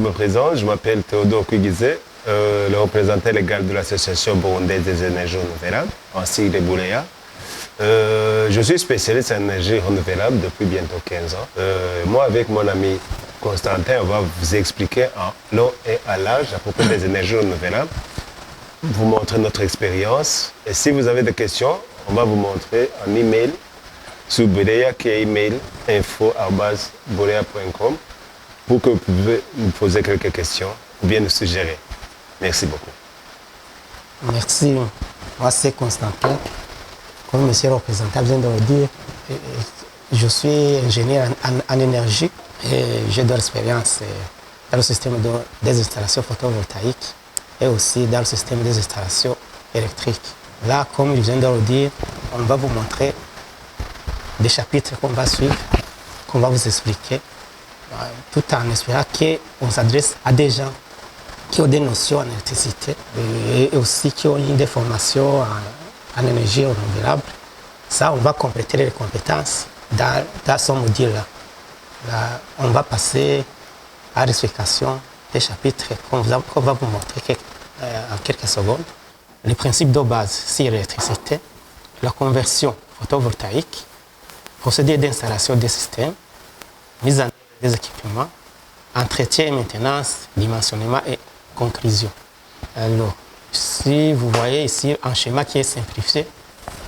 me présente, je m'appelle Théodore Kuigizé, le représentant légal de l'Association burundaise des énergies renouvelables, en sigle Bouléa. Je suis spécialiste en énergie renouvelable depuis bientôt 15 ans. Moi, avec mon ami Constantin, on va vous expliquer en long et en large à propos des énergies renouvelables, vous montrer notre expérience. Et si vous avez des questions, on va vous montrer un email sur Bouléa, qui est email info@bouléa.com, pour que vous puissiez nous poser quelques questions ou bien nous suggérer. Merci beaucoup. Merci. Moi, c'est Constantin. Comme monsieur le représentant vient de le dire, je suis ingénieur en énergie et j'ai de l'expérience dans le système des installations photovoltaïques et aussi dans le système des installations électriques. Là, comme il vient de le dire, on va vous montrer des chapitres qu'on va suivre, qu'on va vous expliquer, tout en espérant qu'on s'adresse à des gens qui ont des notions en électricité et aussi qui ont eu des formations en énergie renouvelable. Ça, on va compléter les compétences dans ce module-là. Là, on va passer à l'explication des chapitres qu'on va vous montrer en quelques secondes. Les principes de base sur l'électricité, la conversion photovoltaïque, procédé d'installation des systèmes, mise en œuvre des équipements, entretien et maintenance, dimensionnement et conclusion. Alors, si vous voyez ici un schéma qui est simplifié,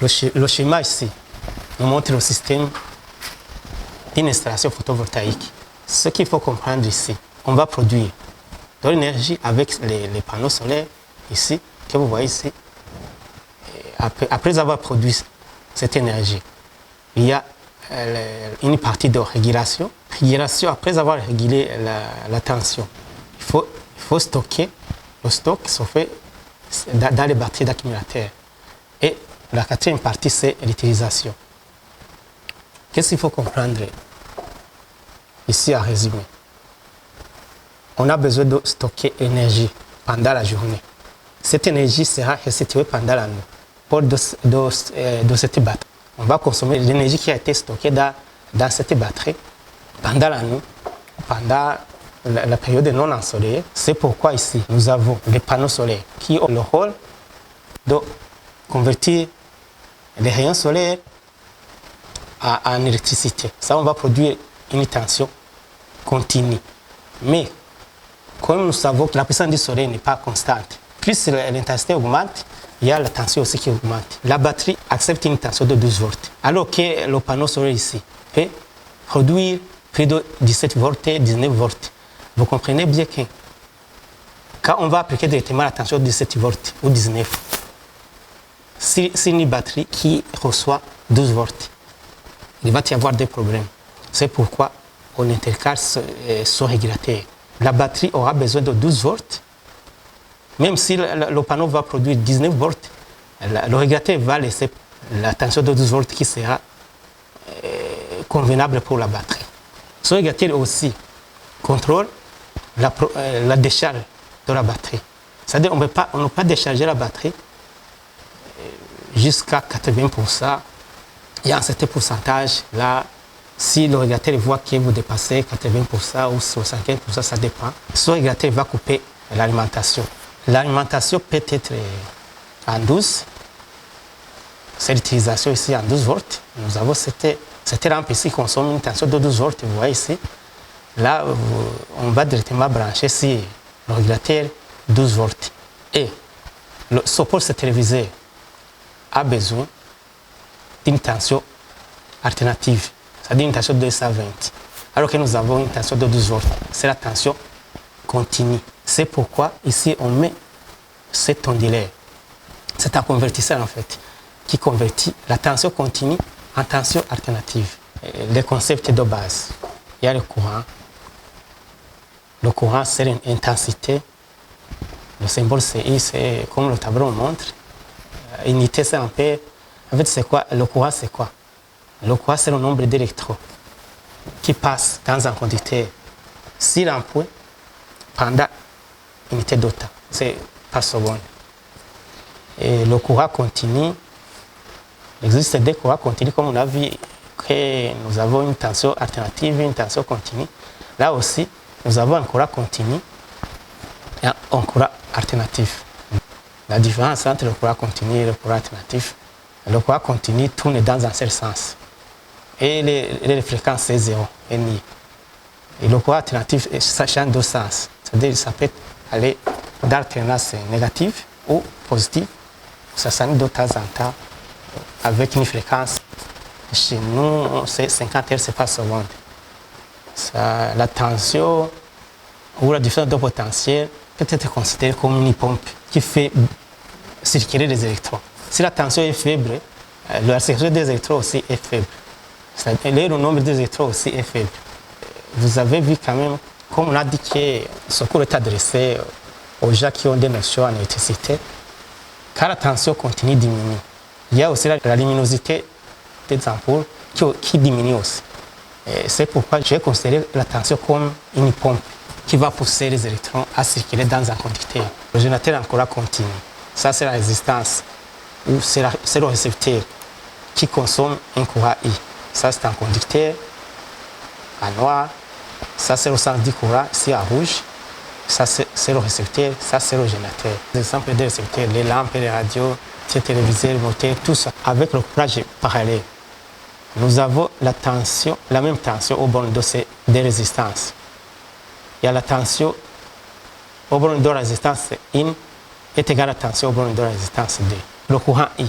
le schéma ici nous montre le système d'une installation photovoltaïque. Ce qu'il faut comprendre ici, on va produire de l'énergie avec les panneaux solaires ici, que vous voyez ici. Après avoir produit cette énergie, il y a une partie de régulation. Après avoir régulé la tension, il faut stocker. Le stock se fait dans les batteries d'accumulateurs. Et la quatrième partie, c'est l'utilisation. Qu'est-ce qu'il faut comprendre ici à résumer? On a besoin de stocker l'énergie pendant la journée. Cette énergie sera restituée pendant la nuit pour de cette batterie. On va consommer l'énergie qui a été stockée dans cette batterie pendant la nuit, pendant la période non ensoleillée. C'est pourquoi ici, nous avons les panneaux solaires qui ont le rôle de convertir les rayons solaires en électricité. Ça, on va produire une tension continue. Mais comme nous savons que la puissance du soleil n'est pas constante, plus l'intensité augmente, il y a la tension aussi qui augmente. La batterie accepte une tension de 12 volts, alors que le panneau solaire ici peut produire plus de 17 volts et 19 volts. Vous comprenez bien que quand on va appliquer directement la tension de 17 volts ou 19, c'est une batterie qui reçoit 12 volts. Il va y avoir des problèmes. C'est pourquoi on intercale ce régulateur. La batterie aura besoin de 12 volts. Même si le panneau va produire 19 volts, le régulateur va laisser la tension de 12 volts qui sera convenable pour la batterie. Ce régulateur aussi contrôle la décharge de la batterie. C'est-à-dire qu'on ne peut pas décharger la batterie jusqu'à 80%. Il y a un certain pourcentage. Là, si le régulateur voit que vous dépassez 80% ou 75%, ça dépend. Ce régulateur va couper l'alimentation. L'alimentation peut être en 12. C'est l'utilisation ici en 12 volts. Nous avons cette lampe ici qui consomme une tension de 12 volts. Vous voyez ici. Là, on va directement brancher sur le régulateur 12 volts. Et ce poste téléviseur a besoin d'une tension alternative, c'est-à-dire une tension de 220. Alors que nous avons une tension de 12 volts. C'est la tension continue. C'est pourquoi ici on met cet ondulaire. C'est un convertisseur en fait, qui convertit la tension continue en tension alternative. Les concepts de base. Il y a le courant. Le courant, c'est l'intensité. Le symbole CI, c'est comme le tableau montre. Unité, c'est ampère. En fait, c'est quoi? Le courant, c'est quoi? Le courant, c'est le nombre d'électrons qui passent dans un conducteur sur un point pendant une unité de temps. C'est par seconde. Et le courant continu, il existe des courants continus, comme on a vu que nous avons une tension alternative, une tension continue. Là aussi, nous avons un courant continu et un courant alternatif. La différence entre le courant continu et le courant alternatif, le courant continu tourne dans un seul sens. Et les fréquences, c'est 0, NI. Et le courant alternatif, ça change de sens. C'est-à-dire que ça peut aller d'alternance négative ou positive. Ça s'annule de temps en temps avec une fréquence. Chez nous, c'est 50 Hz par seconde. La tension ou la différence de potentiel peut être considérée comme une pompe qui fait circuler les électrons. Si la tension est faible, la circulation des électrons aussi est faible. Et le nombre des électrons aussi est faible. Vous avez vu quand même, comme on a dit que ce cours est adressé aux gens qui ont des notions en électricité, car la tension continue de diminuer. Il y a aussi la luminosité des ampoules qui diminue aussi. C'est pourquoi j'ai considéré la tension comme une pompe qui va pousser les électrons à circuler dans un conducteur. Le générateur en courant continu, ça c'est la résistance, ou c'est le récepteur qui consomme un courant I. Ça c'est un conducteur en noir, ça c'est le sens du courant, ici en rouge, ça c'est le récepteur, ça c'est le générateur. Les exemples des récepteurs, les lampes, les radios, les téléviseurs, les moteurs, tout ça, avec le couplage parallèle. Nous avons la même tension au borne des résistances. Il y a la tension au borne de résistance 1 est égale à la tension au borne de résistance 2. Le courant I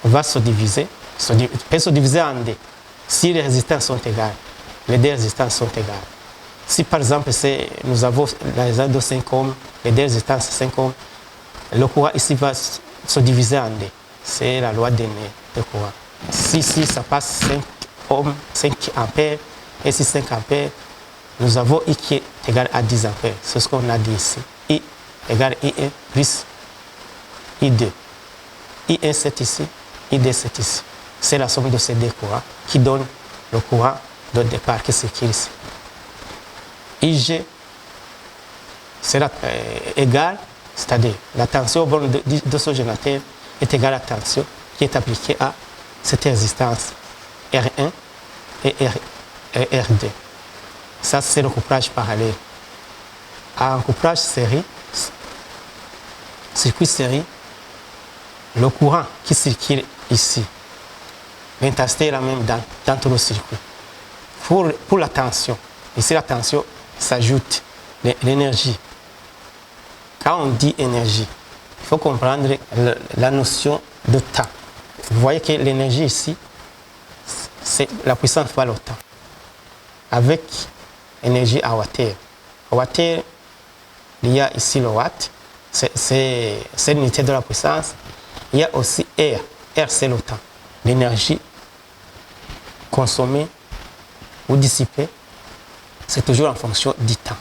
va se diviser, peut se diviser en deux. Si les résistances sont égales, les deux résistances sont égales. Si par exemple nous avons la résistance de 5 ohms, les deux résistances 5 ohms, le courant ici va se diviser en deux. C'est la loi de courant. Si ça passe 5 ohms, 5 ampères, et si 5 ampères, nous avons I qui est égal à 10 ampères. C'est ce qu'on a dit ici. I égale I1 plus I2. I1 c'est ici, I2 c'est ici. C'est la somme de ces deux courants qui donne le courant de départ qui circule ici. IG sera égale, c'est-à-dire la tension au borne de ce générateur est égale à la tension qui est appliquée à cette résistance R1 et R2. Ça, c'est le couplage parallèle. En couplage série, circuit série, le courant qui circule ici, l'intensité est la même dans tout le circuit. Pour la tension, ici la tension s'ajoute l'énergie. Quand on dit énergie, il faut comprendre la notion de temps. Vous voyez que l'énergie ici, c'est la puissance fois le temps. Avec énergie en wattheure. En wattheure, il y a ici le watt, c'est l'unité de la puissance. Il y a aussi R. R, c'est le temps. L'énergie consommée ou dissipée, c'est toujours en fonction du temps.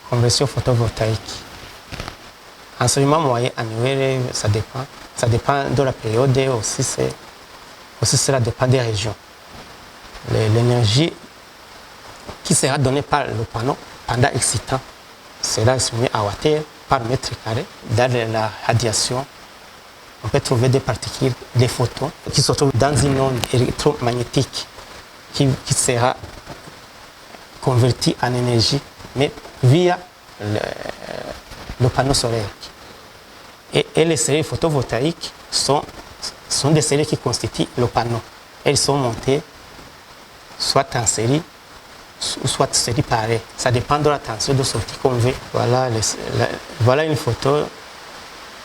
Conversion photovoltaïque. Enseignement moyen annuel, ça dépend. Ça dépend de la période et aussi cela dépend des régions. L'énergie qui sera donnée par le panneau pendant X temps sera estimée à wattheure par mètre carré. Dans la radiation, on peut trouver des particules, des photons qui se trouvent dans une onde électromagnétique qui sera convertie en énergie, mais via le panneau solaire. Et les séries photovoltaïques sont des séries qui constituent le panneau. Elles sont montées soit en série, soit séparées. Ça dépend de la tension de sortie qu'on veut. Voilà une photo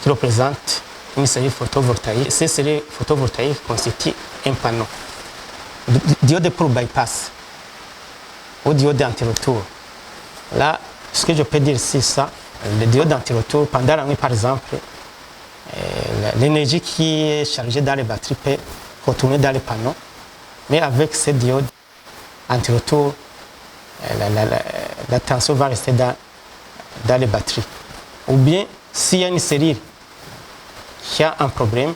qui représente une série photovoltaïque. Ces séries photovoltaïques constituent un panneau. Diode pour bypass ou diode anti-retour. Là, ce que je peux dire, c'est ça. Le diode anti-retour, pendant la nuit par exemple, l'énergie qui est chargée dans les batteries peut retourner dans les panneaux, mais avec ces diodes anti-retour, la tension va rester dans les batteries. Ou bien, s'il y a une série qui a un problème,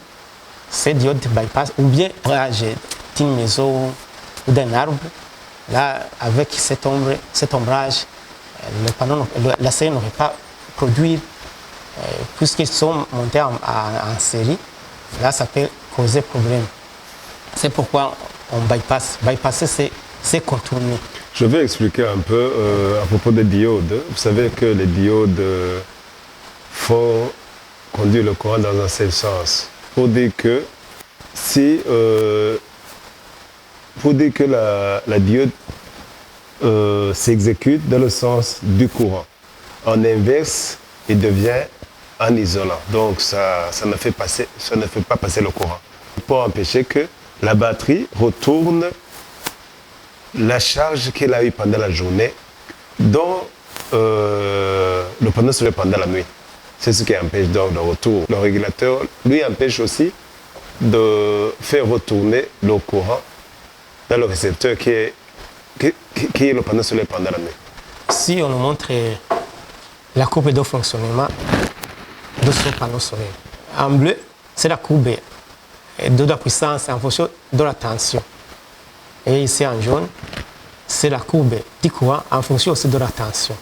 ces diodes bypass, ou bien j'ai une maison ou d'un arbre, là, avec cet ombrage, le panneau, la série n'aurait pas produit, puisqu'ils sont montés en série, là ça peut causer problème. C'est pourquoi on bypass. Bypasser, c'est c'est contourné. Je vais expliquer un peu à propos des diodes. Vous savez que les diodes font conduire le courant dans un seul sens. Pour dire que si la diode s'exécute dans le sens du courant, en inverse, il devient un isolant. Donc ça ne fait pas passer le courant. Pour empêcher que la batterie retourne la charge qu'elle a eue pendant la journée dont le panneau solaire pendant la nuit. C'est ce qui empêche donc le retour. Le régulateur, lui, empêche aussi de faire retourner le courant dans le récepteur qui est le panneau solaire pendant la nuit. Si on nous montre la courbe de fonctionnement de ce panneau solaire, en bleu, c'est la courbe de la puissance en fonction de la tension. Et ici en jaune, c'est la courbe du courant en fonction aussi de la tension.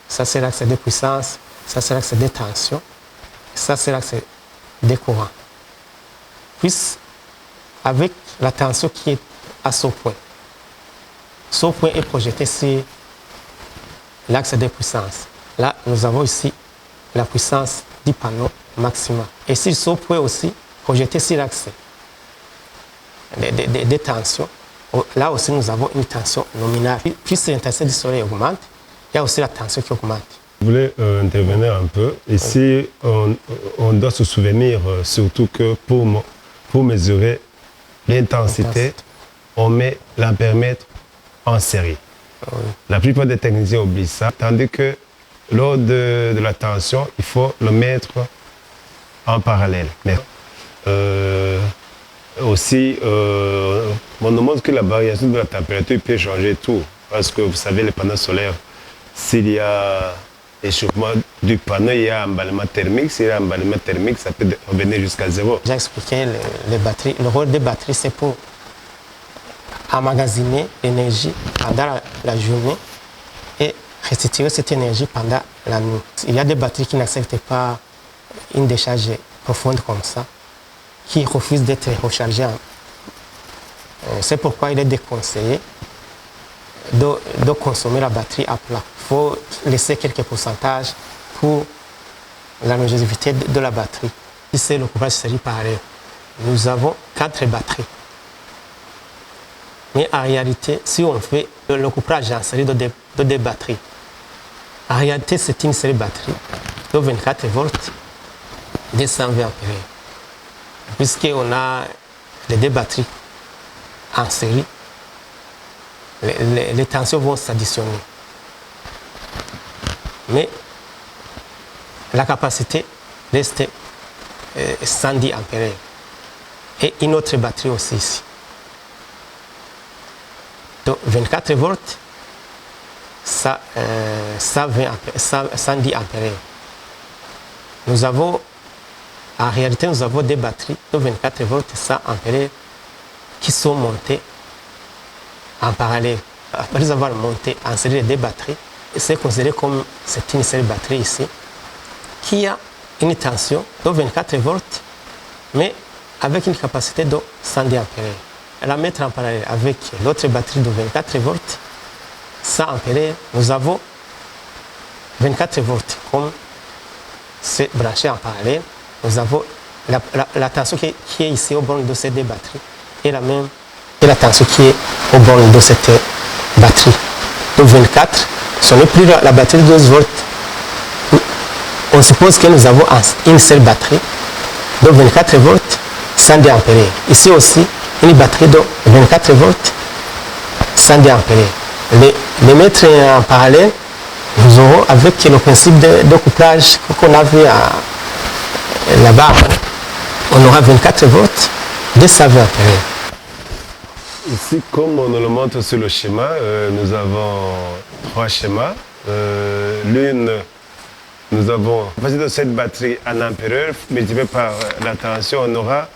Ça, c'est l'axe de puissance, ça, c'est l'axe de tension, ça, c'est l'axe de courant. Puis, avec la tension qui est à ce point est projeté sur l'axe de puissance. Là, nous avons ici la puissance du panneau maximum. Et sur ce point aussi, projeté sur l'axe de tension, là aussi nous avons une tension nominale. Puis l'intensité du soleil augmente, il y a aussi la tension qui augmente. Je voulais intervenir un peu. Ici, on doit se souvenir surtout que pour mesurer l'intensité, on met l'ampèremètre en série. Oui. La plupart des techniciens oublient ça, tandis que lors de la tension, il faut le mettre en parallèle. Mais, aussi, on nous montre que la variation de la température peut changer tout. Parce que vous savez, les panneaux solaires, s'il y a échauffement du panneau, il y a emballement thermique. S'il y a emballement thermique, ça peut revenir jusqu'à zéro. J'ai expliqué les batteries. Le rôle des batteries, c'est pour emmagasiner l'énergie pendant la journée et restituer cette énergie pendant la nuit. Il y a des batteries qui n'acceptent pas une décharge profonde comme ça, qui refusent d'être rechargées. C'est pourquoi il est déconseillé de consommer la batterie à plat. Il faut laisser quelques pourcentages pour la longévité de la batterie. C'est le couplage série parallèle. Nous avons 4 batteries. Mais en réalité, si on fait le couplage en série de deux batteries, en réalité, c'est une série batterie de 24 volts de 120 ampères. Puisqu'on a les 2 batteries en série, les tensions vont s'additionner. Mais la capacité reste 110 ampères. Et une autre batterie aussi ici. Donc 24 volts, 110 ampères. En réalité, nous avons des batteries de 24 volts et 100 ampères qui sont montées en parallèle. Après avoir monté en série des batteries, c'est considéré comme c'est une série batterie ici, qui a une tension de 24 volts, mais avec une capacité de 110 ampères. La mettre en parallèle avec l'autre batterie de 24 volts, 100 ampères, nous avons 24 volts. Comme c'est branché en parallèle, nous avons la tension qui est ici au borne de ces 2 batteries et la même et la tension qui est au borne de cette batterie. Donc 24, ce n'est plus la batterie de 12 volts. On suppose que nous avons une seule batterie de 24 volts, 110 ampères. Ici aussi, une batterie de 24 volts, 110 ampères. Les mettre en parallèle, nous aurons avec le principe de couplage qu'on a vu là-bas, on aura 24 volts, 220 ampères. Ici, comme on nous le montre sur le schéma, nous avons 3 schémas. L'une, nous avons, à partir de cette batterie en ampères, multiplié par la tension, on aura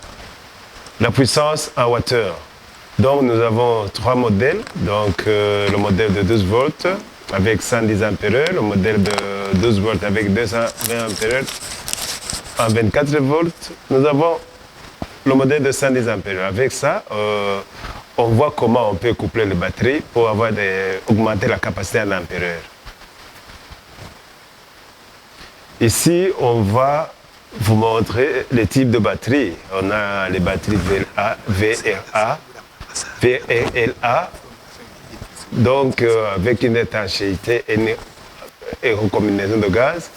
la puissance en watts. Donc nous avons 3 modèles. Donc le modèle de 12 volts avec 110 ampères, le modèle de 12 volts avec 220 ampères en 24 volts. Nous avons le modèle de 110 ampères. Avec ça, on voit comment on peut coupler les batteries pour augmenter la capacité en ampéreur. Ici, on va vous montrer les types de batteries. On a les batteries VRA, donc avec une étanchéité et une combinaison de gaz.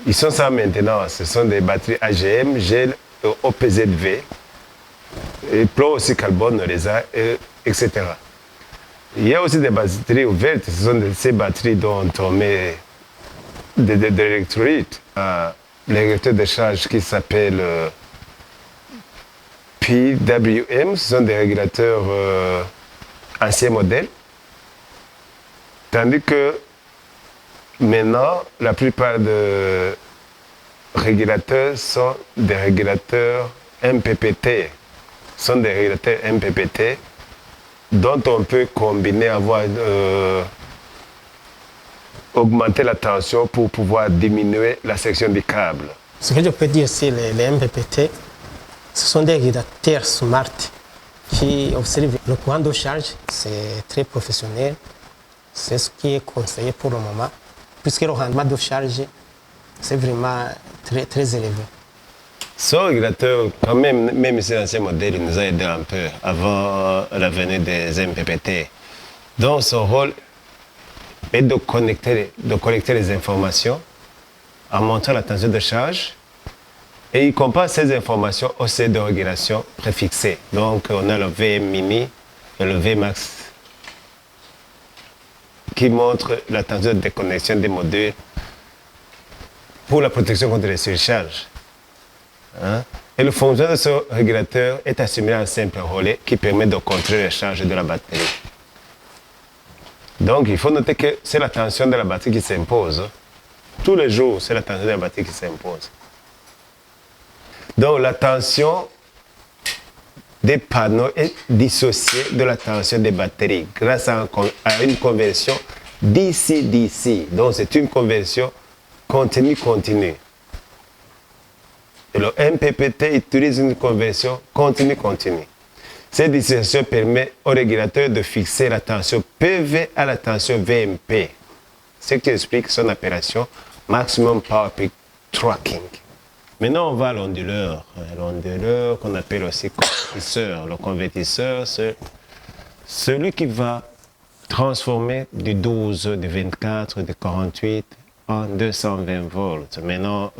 Ils sont sans maintenance. Ce sont des batteries AGM, GEL, OPZV, et plomb aussi carbone, etc. Il y a aussi des batteries ouvertes. Ce sont ces batteries dont on met de l'électrolyte. Les régulateurs de charge qui s'appellent PWM, ce sont des régulateurs anciens modèles. Tandis que maintenant, la plupart des régulateurs sont des régulateurs MPPT. Ce sont des régulateurs MPPT dont on peut combiner, augmenter la tension pour pouvoir diminuer la section du câble. Ce que je peux dire, c'est les MPPT, ce sont des régulateurs smart qui observent le courant de charge. C'est très professionnel. C'est ce qui est conseillé pour le moment, puisque le rendement de charge, c'est vraiment très, très élevé. Ce régulateur, quand même si l'ancien modèle, il nous a aidé un peu avant la venue des MPPT. Donc son rôle est de collecter les informations en montrant la tension de charge et il compare ces informations au set de régulation préfixé. Donc on a le VM mini et le Vmax qui montrent la tension de déconnexion des modules pour la protection contre les surcharges. Et le fonctionnement de ce régulateur est assimilé à un simple relais qui permet de contrôler les charges de la batterie. Donc il faut noter que c'est la tension de la batterie qui s'impose. Tous les jours, c'est la tension de la batterie qui s'impose. Donc la tension des panneaux est dissociée de la tension des batteries grâce à une conversion DC-DC. Donc c'est une conversion continue-continue. Et le MPPT utilise une conversion continue-continue. Cette dissociation permet au régulateur de fixer la tension PV à la tension VMP, ce qui explique son appellation Maximum Power Peak Tracking. Maintenant, on va à l'onduleur. L'onduleur qu'on appelle aussi convertisseur. Le convertisseur, c'est celui qui va transformer du 12, du 24, du 48 en 220 volts. Maintenant,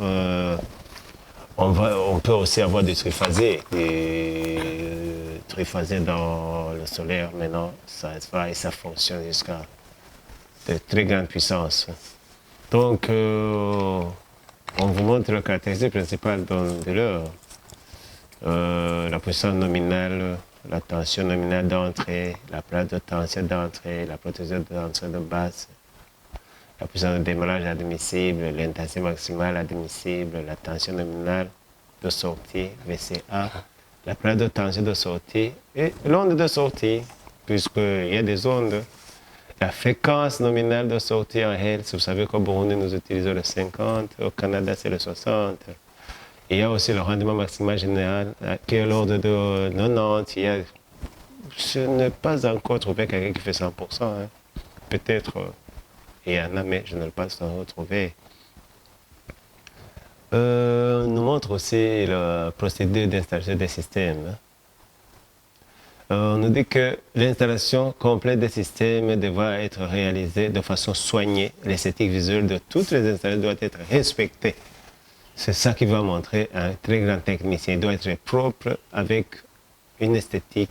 on peut aussi avoir des triphasés. Des triphasés dans le solaire, maintenant, ça va et ça fonctionne jusqu'à de très grande puissance. Donc, on vous montre la caractéristique principale de l'heure. La puissance nominale, la tension nominale d'entrée, la plate de tension d'entrée, la protection d'entrée de base, la puissance de démarrage admissible, l'intensité maximale admissible, la tension nominale de sortie, VCA, la plate de tension de sortie et l'onde de sortie, puisqu'il y a des ondes. La fréquence nominale de sortie en Hertz, vous savez qu'au Burundi, nous utilisons le 50, au Canada, c'est le 60. Il y a aussi le rendement maximal général, qui est l'ordre de 90. Je n'ai pas encore trouvé quelqu'un qui fait 100%. Peut-être, il y en a, mais je ne l'ai pas retrouvé. On nous montre aussi la procédure d'installation des systèmes. On nous dit que l'installation complète des systèmes devra être réalisée de façon soignée. L'esthétique visuelle de toutes les installations doit être respectée. C'est ça qui va montrer un très grand technicien. Il doit être propre avec une esthétique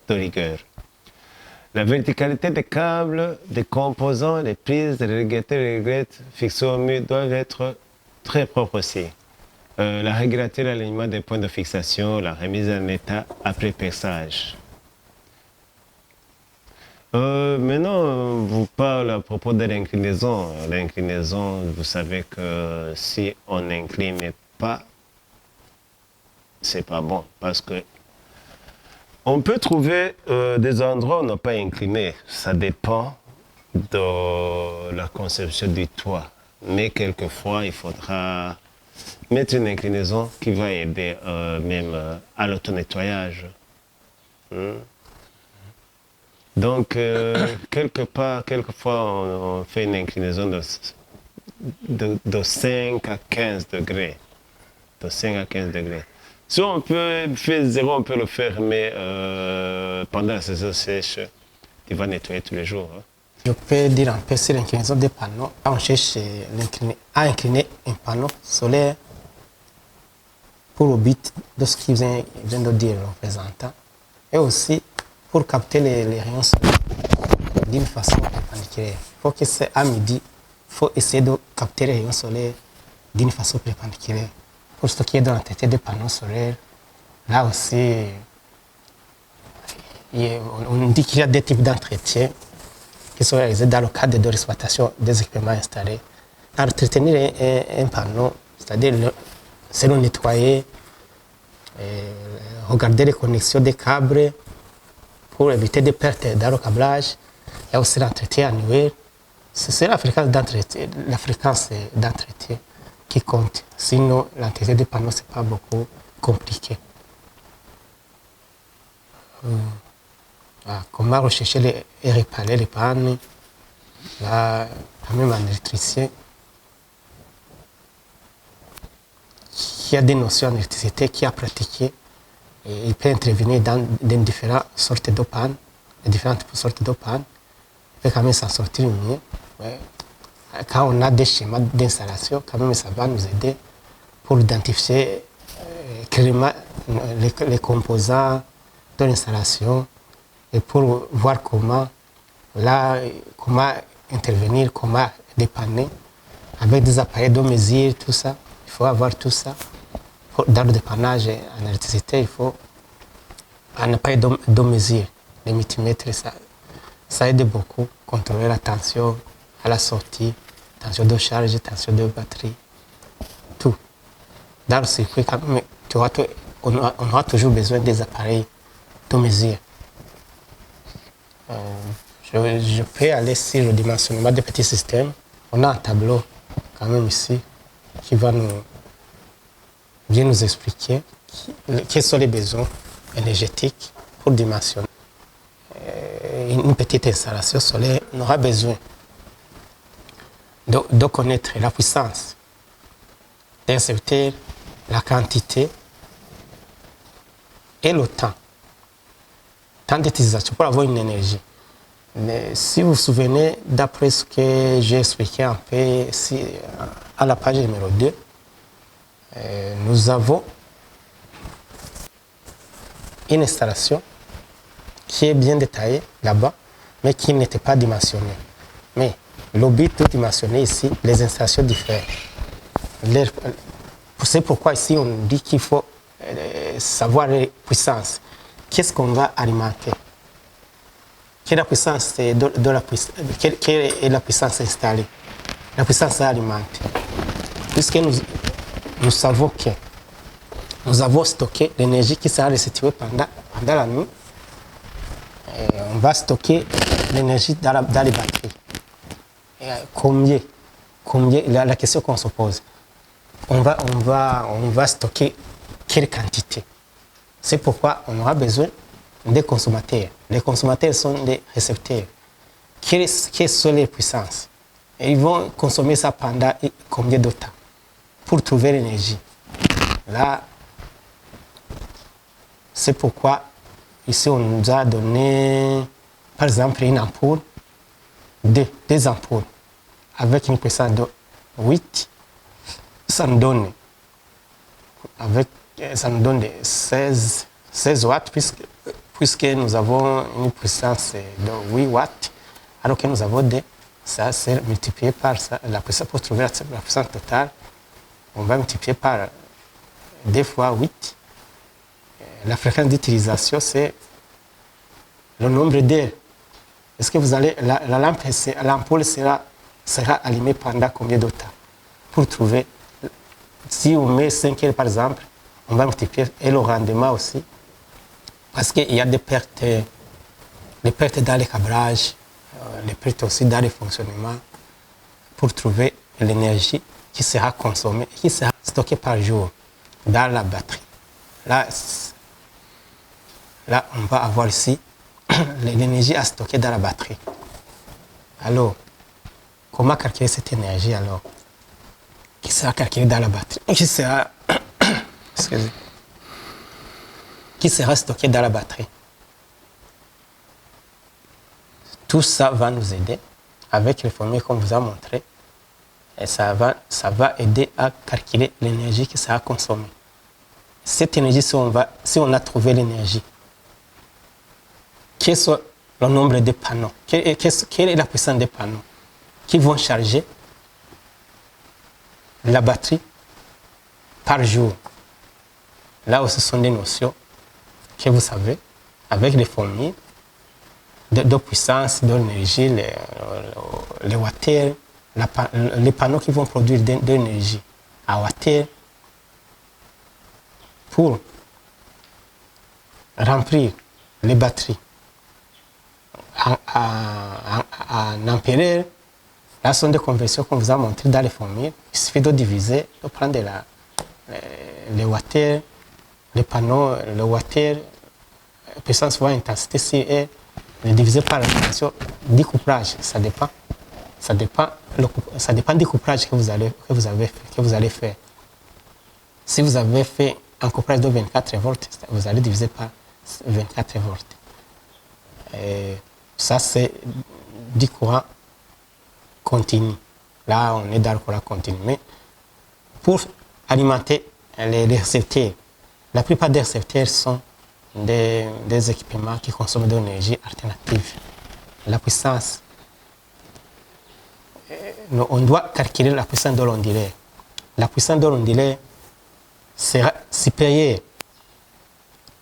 de rigueur. La verticalité des câbles, des composants, les prises, les régulateurs et les réglettes fixés au mur doivent être très propres aussi. La régulateur et l'alignement des points de fixation, la remise en état après perçage. Maintenant, on vous parle à propos de l'inclinaison. L'inclinaison, vous savez que si on n'incline pas, c'est pas bon parce que on peut trouver des endroits où on n'a pas incliné. Ça dépend de la conception du toit. Mais quelquefois, il faudra mettre une inclinaison qui va aider même à l'auto-nettoyage. Donc, quelquefois, on fait une inclinaison de 5 à 15 degrés. De 5 à 15 degrés. Si on peut faire zéro, on peut le faire, mais pendant la saison sèche, tu vas nettoyer tous les jours. Hein. Je peux dire un peu sur l'inclinaison des panneaux. On cherche à incliner un panneau solaire pour le but de ce qu'il vient de dire le représentant. Et aussi pour capter les rayons solaires d'une façon perpendiculaire. Il faut que c'est à midi, il faut essayer de capter les rayons solaires d'une façon perpendiculaire. Pour ce qui est de l'entretien des panneaux solaires, là aussi, on dit qu'il y a des types d'entretien qui sont réalisés dans le cadre de l'exploitation des équipements installés. Entretenir un panneau, c'est-à-dire c'est le nettoyer, regarder les connexions des câbles pour éviter des pertes dans le câblage. Il y a aussi l'entretien annuel. C'est la fréquence d'entretien qui compte. Sinon, l'entretien des panneaux, ce n'est pas beaucoup compliqué. Comment rechercher et réparer les pannes? Là, quand même un électricien qui a des notions en électricité, qui a pratiqué, et il peut intervenir dans différentes sortes de pannes, différentes sortes de pannes. Il peut quand même s'en sortir mieux. Ouais. Quand on a des schémas d'installation, quand même ça va nous aider pour identifier clairement les composants de l'installation et pour voir comment intervenir, comment dépanner avec des appareils de mesure, tout ça. Il faut avoir tout ça. Dans le dépannage en électricité, il faut un appareil de mesure, les multimètres, ça aide beaucoup à contrôler la tension à la sortie, tension de charge, tension de batterie, tout. Dans le circuit, quand même, on aura toujours besoin des appareils de mesure. Je peux aller sur le dimensionnement des petits systèmes. On a un tableau quand même ici qui va bien nous expliquer quels sont les besoins énergétiques pour dimensionner. Une petite installation solaire, on aura besoin de connaître la puissance d'un récepteur, la quantité et le temps d'utilisation pour avoir une énergie. Mais si vous vous souvenez, d'après ce que j'ai expliqué un peu à la page numéro 2, nous avons une installation qui est bien détaillée là-bas, mais qui n'était pas dimensionnée. Mais le but de dimensionner ici, les installations diffèrent. C'est pourquoi ici on dit qu'il faut savoir les puissances. Qu'est-ce qu'on va alimenter? Quelle est la puissance quelle est la puissance installée? La puissance alimentée. Puisque nous savons que nous avons stocké l'énergie qui sera restituée pendant la nuit. Et on va stocker l'énergie dans les batteries. Et combien la question qu'on se pose. On va stocker quelle quantité? C'est pourquoi on aura besoin des consommateurs. Les consommateurs sont des récepteurs. Quelles sont les puissances? Et ils vont consommer ça pendant combien de temps pour trouver l'énergie? Là, c'est pourquoi ici on nous a donné, par exemple, une ampoule, des ampoules avec une puissance de 8, ça nous donne 16 watts puisque nous avons une puissance de 8 watts, alors que nous avons ça c'est multiplié par la puissance pour trouver la puissance totale. On va multiplier par 2 fois 8. La fréquence d'utilisation, c'est le nombre d'heures. Est-ce que l'ampoule sera allumée pendant combien de temps? Pour trouver, si on met 5 heures par exemple, on va multiplier, et le rendement aussi, parce qu'il y a des pertes dans les câblages, les pertes aussi dans les fonctionnements, pour trouver l'énergie qui sera consommée, qui sera stockée stocké par jour dans la batterie. Là, on va avoir ici l'énergie à stocker dans la batterie. Alors, comment calculer cette énergie alors qui sera calculée dans la batterie, qui sera stockée dans la batterie? Tout ça va nous aider avec les formules qu'on vous a montrées. Et ça va aider à calculer l'énergie qui sera consommée. Cette énergie, si on a trouvé l'énergie, quel soit le nombre de panneaux, quelle est la puissance des panneaux qui vont charger la batterie par jour. Là où ce sont des notions que vous savez, avec les formules de puissance, d'énergie, les watts, les panneaux qui vont produire de l'énergie à watts pour remplir les batteries en ampères. Là, ce sont des conversions qu'on vous a montrées dans les formules. Il suffit de diviser, de prendre les watts, les panneaux, le watt, puissance fois intensité CE, de diviser par la fonction découplage. Ça dépend du couplage que vous allez faire. Si vous avez fait un couplage de 24 volts, vous allez diviser par 24 volts. Et ça, c'est du courant continu. Là, on est dans le courant continu. Mais pour alimenter les récepteurs, la plupart des récepteurs sont des équipements qui consomment de l'énergie alternative. La puissance, on doit calculer la puissance de l'onduleur. La puissance de l'onduleur sera supérieure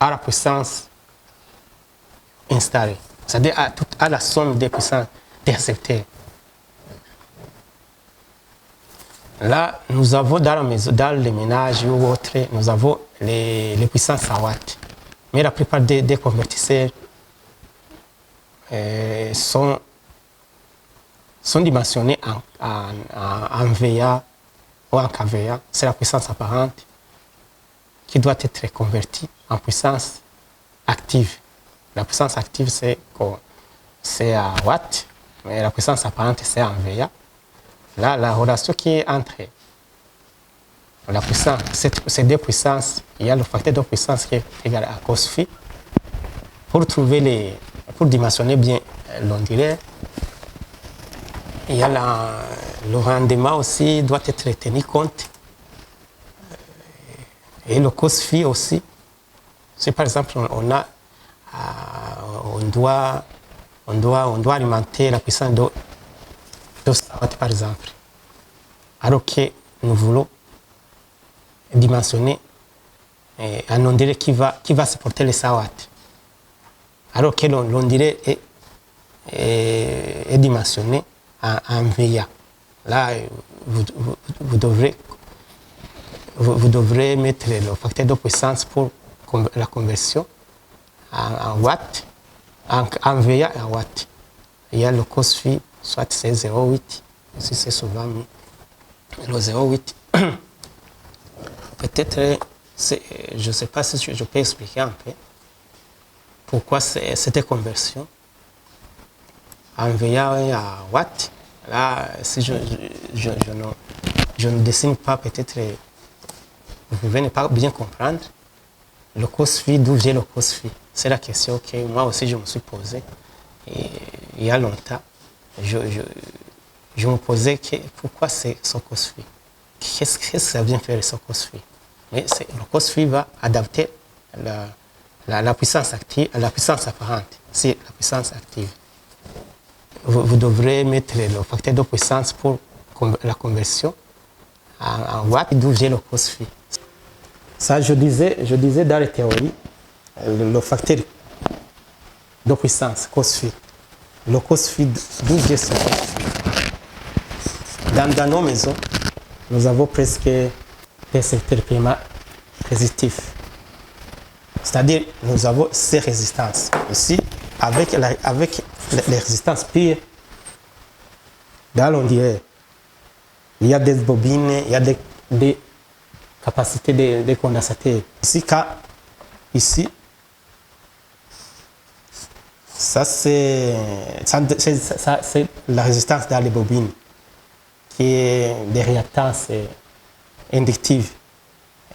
à la puissance installée, c'est-à-dire à la somme des puissances des récepteurs. Là, nous avons dans la maison, dans les ménages ou autres, nous avons les puissances à watts. Mais la plupart des convertisseurs sont dimensionnés en VA ou en KVA. C'est la puissance apparente qui doit être convertie en puissance active. La puissance active, c'est à watts, mais la puissance apparente, c'est en VA. Là, la relation qui est entre la puissance, ces deux puissances, il y a le facteur de puissance qui est égal à cos phi. Pour dimensionner bien l'onduleur, il y a le rendement aussi doit être tenu compte. Et le cos phi aussi. Si par exemple on doit alimenter la puissance de 100 watts par exemple, alors que nous voulons dimensionner un onduleur qui va supporter les 100 watts, alors que l'onduleur est dimensionné en VA. Là, vous devrez mettre le facteur de puissance pour la conversion en watts, en VA et en watts. Il y a le cos phi, soit c'est 0,8, ici c'est souvent mis le 0,8. Peut-être, je ne sais pas si je peux expliquer un peu pourquoi cette conversion en VA et en watts. Là, si je ne dessine pas, peut-être vous pouvez ne pas bien comprendre. Le cos phi, d'où vient le cos phi? C'est la question que moi aussi je me suis posée il y a longtemps. Je me posais pourquoi c'est ce cos phi? Qu'est-ce que ça vient faire ce cos phi? Mais le cos phi va adapter la puissance active à la puissance apparente. C'est la puissance active. Vous devrez mettre le facteur de puissance pour la conversion en watts, d'où vient le cos phi. Ça, je disais dans les théories, le facteur de puissance, cos phi. Le cos phi, d'où vient ce cos phi? Dans nos maisons, nous avons presque des secteurs primaires résistifs. C'est-à-dire, nous avons ces résistances. Ici, avec les résistances pires, dans l'onduleur, il y a des bobines, il y a des capacité des condensateurs. Ici, ça c'est la résistance dans les bobines, qui est des réactances inductives.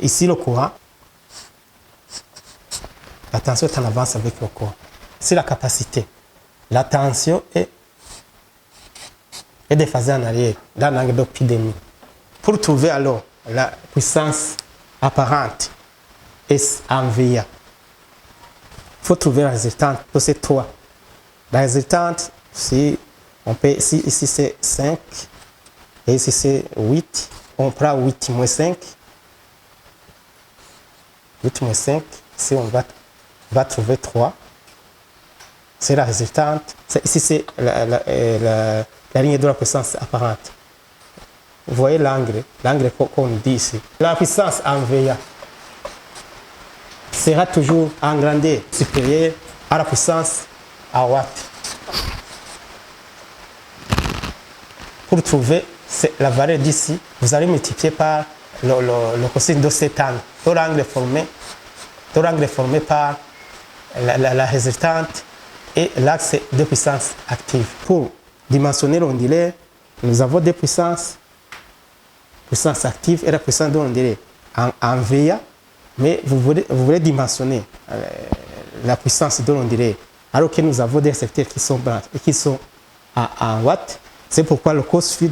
Ici, le courant, la tension est en avance avec le courant. C'est la capacité. La tension est déphasée en arrière, dans l'angle de pi demi. Pour trouver alors la puissance apparente S en VA, il faut trouver la résultante de ces trois. La résultante, ici c'est 5 et ici c'est 8. On prend 8 moins 5. 8 moins 5, ici on va trouver 3. C'est la résultante. Ici c'est la ligne de la puissance apparente. Vous voyez l'angle qu'on dit ici. La puissance en VA sera toujours en grandeur supérieure à la puissance en watts. Pour trouver la valeur d'ici, vous allez multiplier par le cosine de cet angle. Tout l'angle formé par la résultante et l'axe de puissance active. Pour dimensionner l'ondulé, nous avons deux puissances. Puissance active et la puissance de l'ondulé en VA, mais vous voulez dimensionner la puissance de l'ondulé, alors que nous avons des secteurs qui sont en watts. C'est pourquoi le cos phi